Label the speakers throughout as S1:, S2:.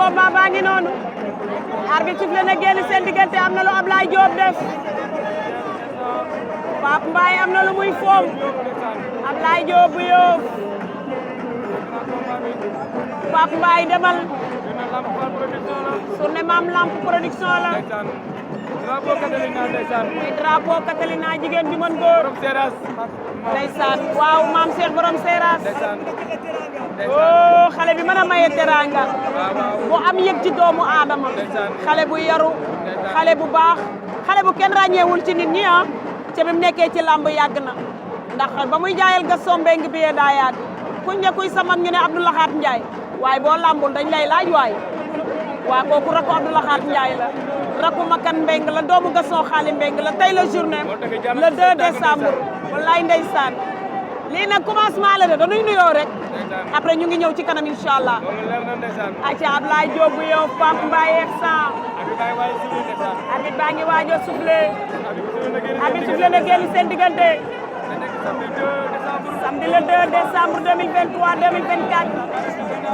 S1: combat baa ngi noonu arbitre sifflé na génn seen diggante am na lu Ablaye Diop def Pape Mbaye am na lu muy foom Ablaye Diop bu Yoff Pape Mbaye demal journée Mame Lamp production la
S2: drapeau Catalina ndeysaan
S1: muy drapeau Catalina jigéen bi mën góor ndeysaan waaw maam Cheikh borom Seras oh xale bi mën a maye teranga bu am yëg ci doomu aadama xale bu yaru xale bu baax xale bu kenn ràññeewul ci nit ñi ah ca bi mu nekkee ci làmb yàgg na ndax ba muy jaayal Gaston Mbengue bi daa yàgg kuñ ne kuy sa mag ñu ne Abdou Lahat Ndiaye waaye boo làmbul dañ lay laaj waay waa kooku rakku Abdou Lahat Ndiaye la rakku Makan Mbengue la doomu Gaston Xaali Mbengue la tey la journée le 2 décembre wallaay ndeysaan lii nag commencement la de dañuy nuyoo rek après ñu ngi ñëw ci kanam incha allah aca Ablaye Diop bu Yoff Pape Mbaye Ersan arbitre baa ngi waaj a soufflé arbitre soufflé na génn seen diggante samedi le 2 décembre 2023 2024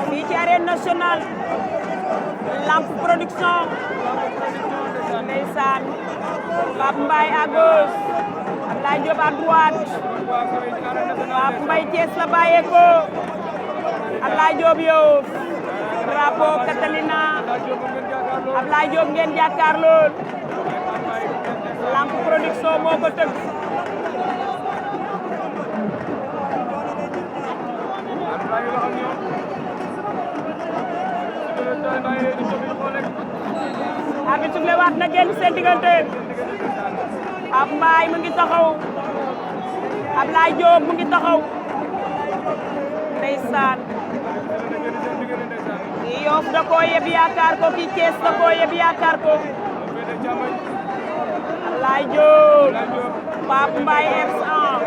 S1: fii ci arène nationale Lamp production ndeysaan Pape Mbaye à gauche Ablaye Diop à droite Pape Mbaye Thiès la bàyyeeko Ablaye Diop Yoff drapeau Catalina Ablaye Diop ngeen jàkkaarlool Lamp production moo ko tëgg arbitre sifflé waat na génn seen diggante Pape Mbaye mu ngi taxaw Ablaye Diop mu ngi taxaw ndeysaan kii Yoff da koo yeb yaakaar ko kii Thiès da koo yeb yaakaar ko Ablaye Diop Pape Mbaye Ersan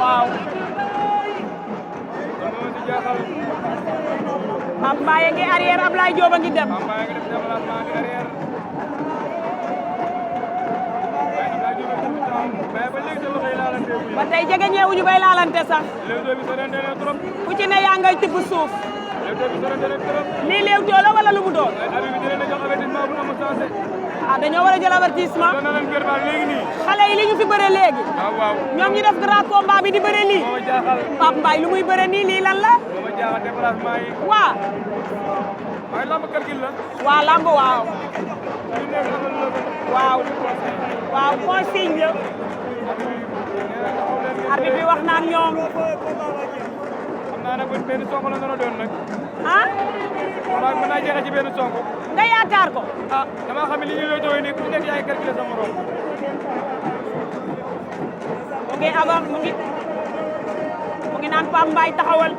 S1: waaw Pape Mbaye ngi arrière Ablaye Diop a ngi dem ba tey jege ñeewuñu bay laalante sax ku ci ne yaa ngay tibb suuf lii léewtoo la wala lu mu doon ah dañoo war a jël avertissement xale yi li ñu fi bëre léegi ñoom ñu def grand combat bi di bëre lii Pape Mbaye lu muy bëre nii lii lan la waa waa lamb waaw waaw waaw consigne la arbitre bi wax naan ñoom
S2: benn sonko la doon nag
S1: ah
S2: mën naa jeexee ci benn sonko
S1: nga yaakaar ko
S2: ah dama xam ne li ñu lay doy nii ku nekk yaay calculer sa morom
S1: mu ngi avant mu ngi naan Pape Mbaye taxawal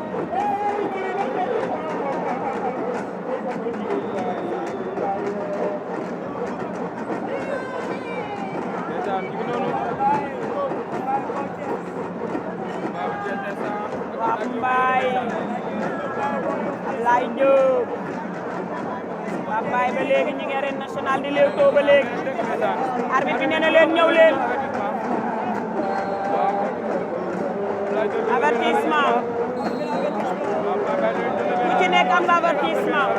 S1: Pape Mbaye Ablaye Diop Pape Mbaye ba léegi ñu ngi arène nationale di Leewtoo ba léegi arbitre bi nee na leen ñëw leen avertissement ku ci nekk am nga avertissement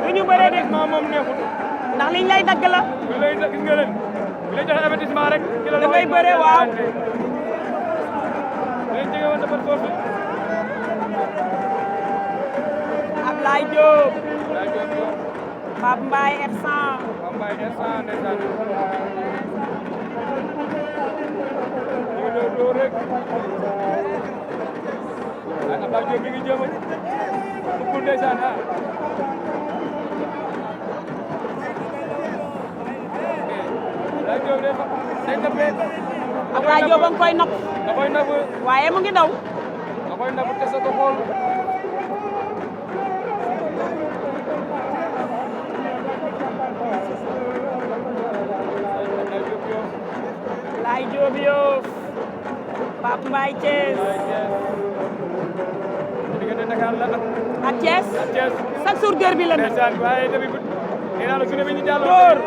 S1: du ñu bëree de
S2: moom neexul
S1: ndax liñ lay dagg la
S2: gis nga leen lay joxe avertissement rek
S1: da ngay bëree waaw Ablaye Diop Pape Mbaye Ersan
S2: Ablaye Diop mi ngi jéem a pour ndeysaan ah
S1: Ablaye Diop a ngi koy napp
S2: da koy napp
S1: waaye mu ngi daw
S2: da koy napp te sa ko xool
S1: Ablaye Diop Yoff Pape Mbaye Thiès
S2: diggante Dakar la
S1: ak Thiès chaque jour derby la nag
S2: ndeysaan waaye tamit nee naa la su ne bi ñu jàlloo
S1: dóor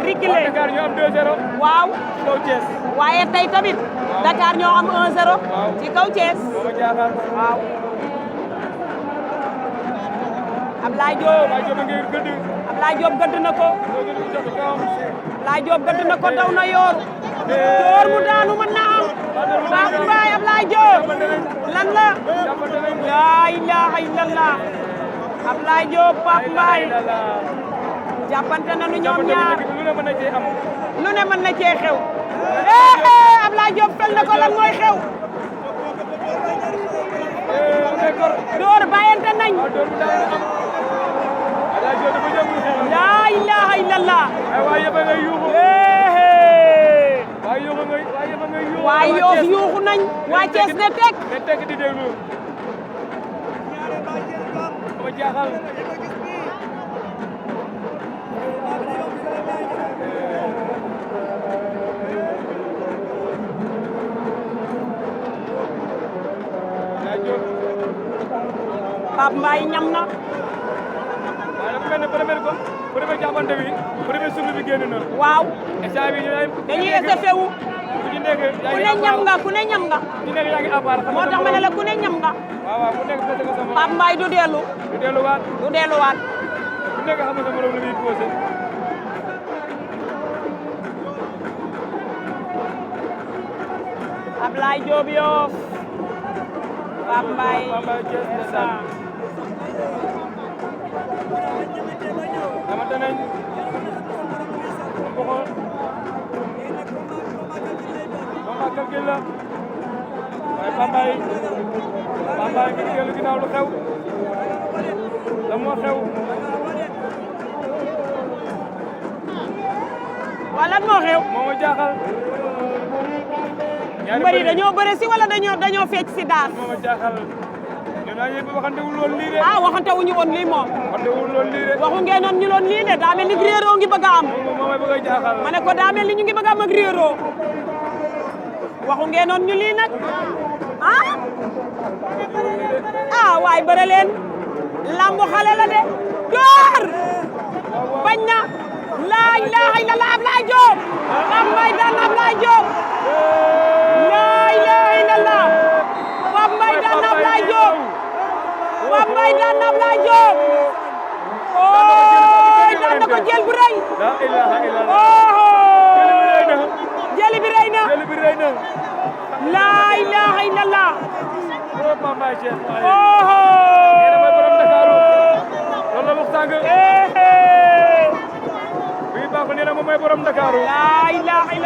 S1: rikile
S2: Dakar ñu am 2-0
S1: waaw
S2: kaw Thiès
S1: waaye tey tamit Dakar ñoo am 1-0 ci kaw Thiès
S2: moo ma jaaxal.
S1: waaw Ablaye Diop
S2: Ablaye Diop a ngi gëdd.
S1: Ablaye Diop gëdd na ko
S2: moo gën a jot kawam.
S1: Ablaye Diop gëdd na ko daw na yoor door mu daanu mën na am Pape Mbaye Ablaye Diop lan la laa ilaha illallah Ablaye Diop Pape Mbaye jàppante nañu ñoom ñaar
S2: lu ne mën na cee am.
S1: lu ne mën na cee xew Ablaye Diop fel na ko lan mooy xew door bàyyante nañ laa ilaha illallah waa Yoff yuuxu nañ waa Thiès ne teg
S2: di déglu ma jaaxal.
S1: Pape Mbaye ñam na
S2: waaye dafa mel ne premier jàppante bi premier suuf bi génn na.
S1: waaw
S2: instant bii
S1: dañuy échauffé wu
S2: ku ci nekk yaa
S1: ku
S2: ngi
S1: ne ñam nga ku ne ñam nga
S2: ku ci nekk yaa ngi àppaar.
S1: moo tax ma ne la ku ne ñam nga
S2: waaw waaw ku nekk fekk nga sa morom.
S1: Pape Mbaye du dellu
S2: du delluwaat.
S1: du delluwaat
S2: ku nekk xam nga sa morom la muy posé.
S1: Ablaye Diop Yoff Pape Mbaye
S2: Pape Mbaye Thiès ndeysaan. xamante nañ. combat calcul la. waaye Pape Mbaye ngi dellu ginnaaw lu xew. lan moo xew.
S1: waa lan moo xew
S2: moo ma jaaxal.
S1: mbëri dañoo bëre si wala dañoo fecc si daas
S2: moo ma jaaxal. ñun naa yëpp waxantewul woon lii de.
S1: ah waxante wuñu woon lii moom
S2: waxantewul woon lii de.
S1: waxu ngeen noon ñu loon lii de daa mel ni réeroo ngi bëgg a am
S2: moo may bëgg a jaaxal.
S1: ma ne ko daa mel ni ñu ngi bëgg a am ak réeroo waxu ngeen noon ñu lii nag ah waay bëre leen lambu xale la de door bañ na laa ilaha illallah Ablaye Diop Pape Mbaye daan na Ablaye Diop laa ilaha illallah Pape Mbaye daan na Ablaye Diop Pape Mbaye daan na Ablaye Diop ooy daan na ko jël bu rëy
S2: laa ilaha illallah.
S1: jëli bi rëy na
S2: jëli bi rëy na.
S1: laa ilaha illallah
S2: Pape Mbaye Thiès.
S1: oh
S2: nee na mooy borom Dakaru. loolu la wax sànq. bii baaxul nee na moom mooy borom Dakaru.
S1: laa ilaha illallah